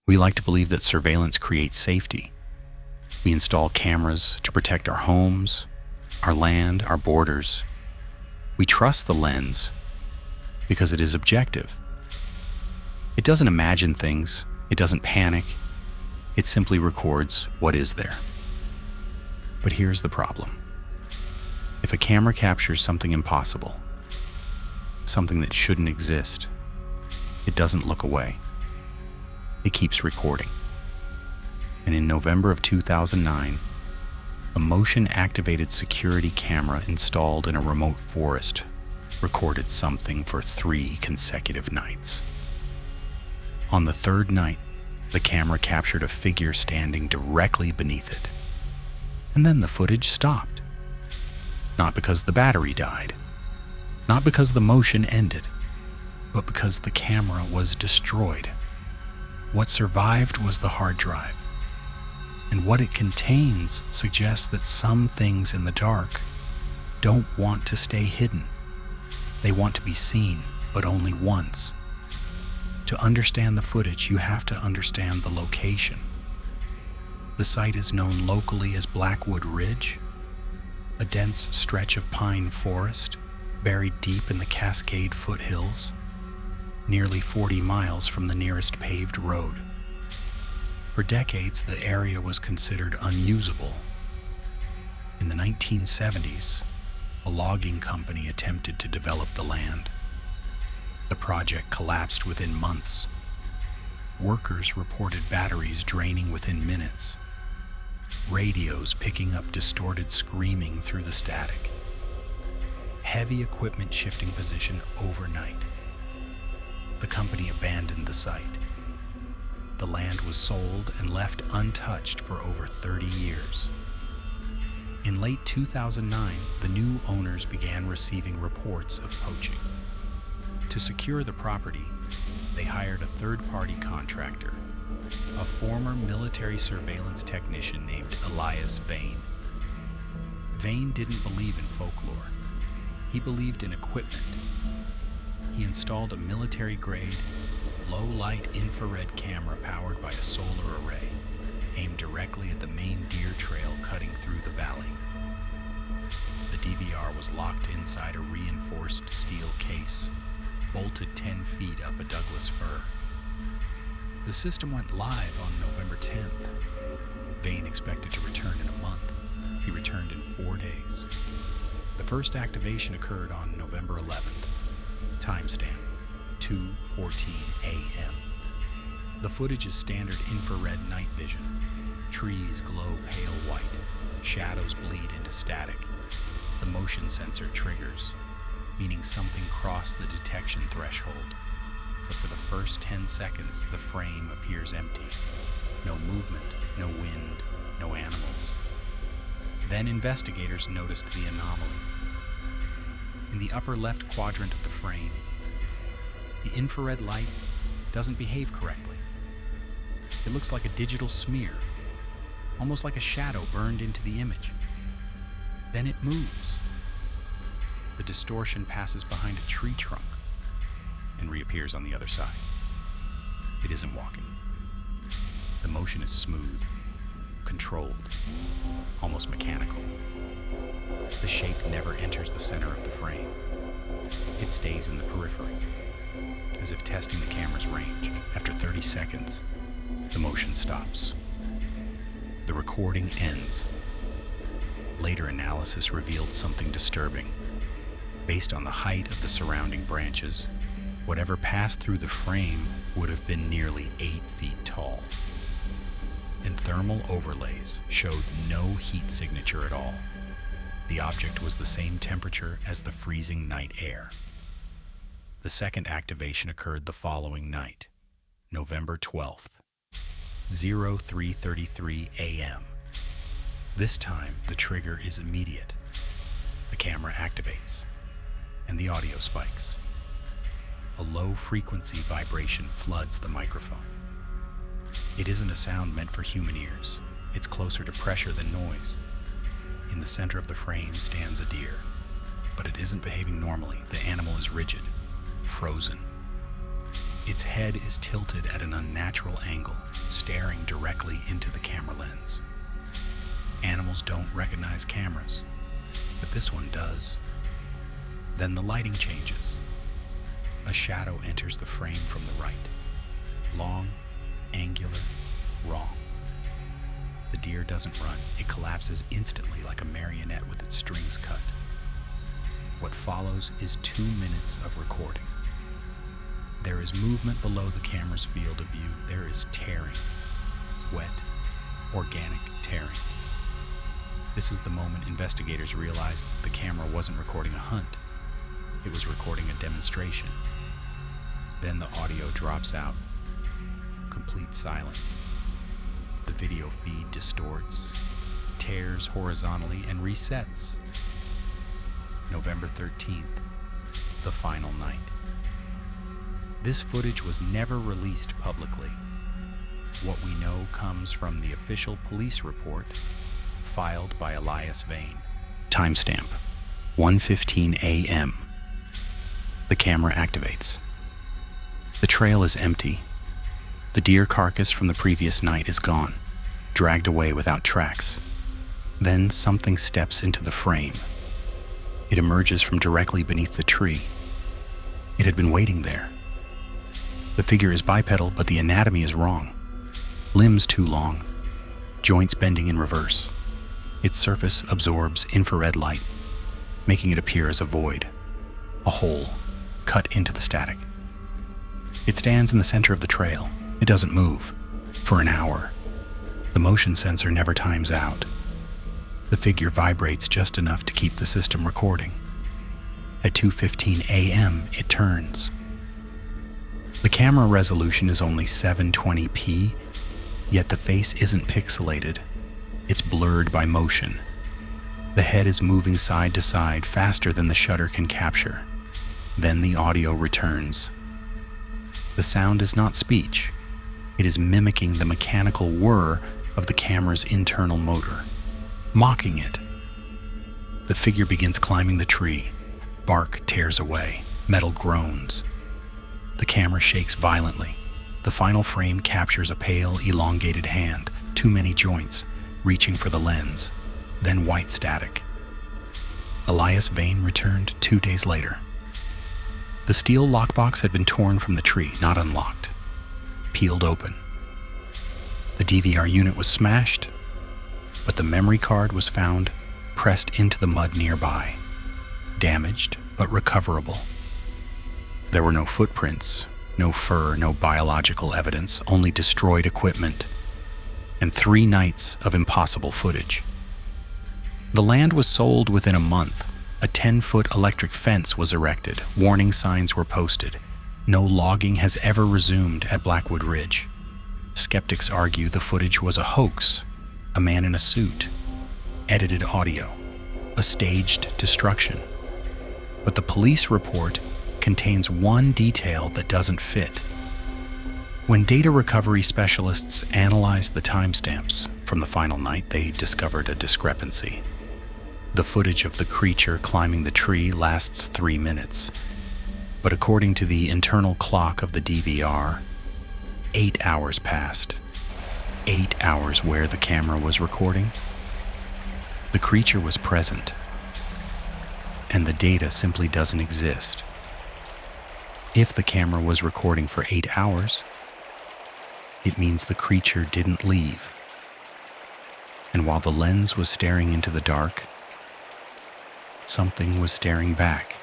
We like to believe that surveillance creates safety. We install cameras to protect our homes, our land, our borders. We trust the lens because it is objective. It doesn't imagine things. It doesn't panic. It simply records what is there. But here's the problem. If a camera captures something impossible, something that shouldn't exist, it doesn't look away. It keeps recording. And in November of 2009, a motion-activated security camera installed in a remote forest recorded something for 3 consecutive nights. On the third night, the camera captured a figure standing directly beneath it. And then the footage stopped. Not because the battery died, not because the motion ended, but because the camera was destroyed. What survived was the hard drive, and what it contains suggests that some things in the dark don't want to stay hidden. They want to be seen, but only once. To understand the footage, you have to understand the location. The site is known locally as Blackwood Ridge, a dense stretch of pine forest buried deep in the Cascade foothills, nearly 40 miles from the nearest paved road. For decades, the area was considered unusable. In the 1970s, a logging company attempted to develop the land. The project collapsed within months. Workers reported batteries draining within minutes, radios picking up distorted screaming through the static, heavy equipment shifting position overnight. The company abandoned the site. The land was sold and left untouched for over 30 years. In late 2009, the new owners began receiving reports of poaching. To secure the property, they hired a third-party contractor, a former military surveillance technician named Elias Vane. Vane didn't believe in folklore. He believed in equipment. He installed a military-grade, low-light infrared camera powered by a solar array, aimed directly at the main deer trail cutting through the valley. The DVR was locked inside a reinforced steel case, bolted 10 feet up a Douglas fir. The system went live on November 10th. Vane expected to return in a month. He returned in 4 days. The first activation occurred on November 11th. Timestamp, 2:14 a.m. The footage is standard infrared night vision. Trees glow pale white. Shadows bleed into static. The motion sensor triggers, meaning something crossed the detection threshold. But for the first 10 seconds, the frame appears empty. No movement, no wind, no animals. Then investigators noticed the anomaly. In the upper left quadrant of the frame, the infrared light doesn't behave correctly. It looks like a digital smear, almost like a shadow burned into the image. Then it moves. The distortion passes behind a tree trunk and reappears on the other side. It isn't walking. The motion is smooth, controlled, almost mechanical. The shape never enters the center of the frame. It stays in the periphery, as if testing the camera's range. After 30 seconds, the motion stops. The recording ends. Later analysis revealed something disturbing. Based on the height of the surrounding branches, whatever passed through the frame would have been nearly 8 feet tall. And thermal overlays showed no heat signature at all. The object was the same temperature as the freezing night air. The second activation occurred the following night, November 12th, 03:33 a.m. This time, the trigger is immediate. The camera activates, and the audio spikes. A low-frequency vibration floods the microphone. It isn't a sound meant for human ears. It's closer to pressure than noise. In the center of the frame stands a deer, but it isn't behaving normally. The animal is rigid, frozen. Its head is tilted at an unnatural angle, staring directly into the camera lens. Animals don't recognize cameras, but this one does. Then the lighting changes. A shadow enters the frame from the right. Long, angular, wrong. The deer doesn't run. It collapses instantly like a marionette with its strings cut. What follows is 2 minutes of recording. There is movement below the camera's field of view. There is tearing. Wet, organic tearing. This is the moment investigators realized the camera wasn't recording a hunt. It was recording a demonstration. Then the audio drops out. Complete silence. The video feed distorts, tears horizontally, and resets. November 13th, the final night. This footage was never released publicly. What we know comes from the official police report filed by Elias Vane. Timestamp: 1:15 a.m. The camera activates. The trail is empty. The deer carcass from the previous night is gone, dragged away without tracks. Then something steps into the frame. It emerges from directly beneath the tree. It had been waiting there. The figure is bipedal, but the anatomy is wrong. Limbs too long, joints bending in reverse. Its surface absorbs infrared light, making it appear as a void, a hole cut into the static. It stands in the center of the trail. It doesn't move for an hour. The motion sensor never times out. The figure vibrates just enough to keep the system recording. At 2:15 a.m., it turns. The camera resolution is only 720p, yet the face isn't pixelated. It's blurred by motion. The head is moving side to side faster than the shutter can capture. Then the audio returns. The sound is not speech. It is mimicking the mechanical whir of the camera's internal motor, mocking it. The figure begins climbing the tree. Bark tears away. Metal groans. The camera shakes violently. The final frame captures a pale, elongated hand, too many joints, reaching for the lens, then white static. Elias Vane returned 2 days later. The steel lockbox had been torn from the tree, not unlocked, peeled open. The DVR unit was smashed, but the memory card was found pressed into the mud nearby, damaged but recoverable. There were no footprints, no fur, no biological evidence, only destroyed equipment, and 3 nights of impossible footage. The land was sold within a month. A 10-foot electric fence was erected. Warning signs were posted. No logging has ever resumed at Blackwood Ridge. Skeptics argue the footage was a hoax, a man in a suit, edited audio, a staged destruction. But the police report contains one detail that doesn't fit. When data recovery specialists analyzed the timestamps from the final night, they discovered a discrepancy. The footage of the creature climbing the tree lasts 3 minutes, but according to the internal clock of the DVR, 8 hours passed. 8 hours where the camera was recording. The creature was present, and the data simply doesn't exist. If the camera was recording for 8 hours, it means the creature didn't leave. And while the lens was staring into the dark, something was staring back.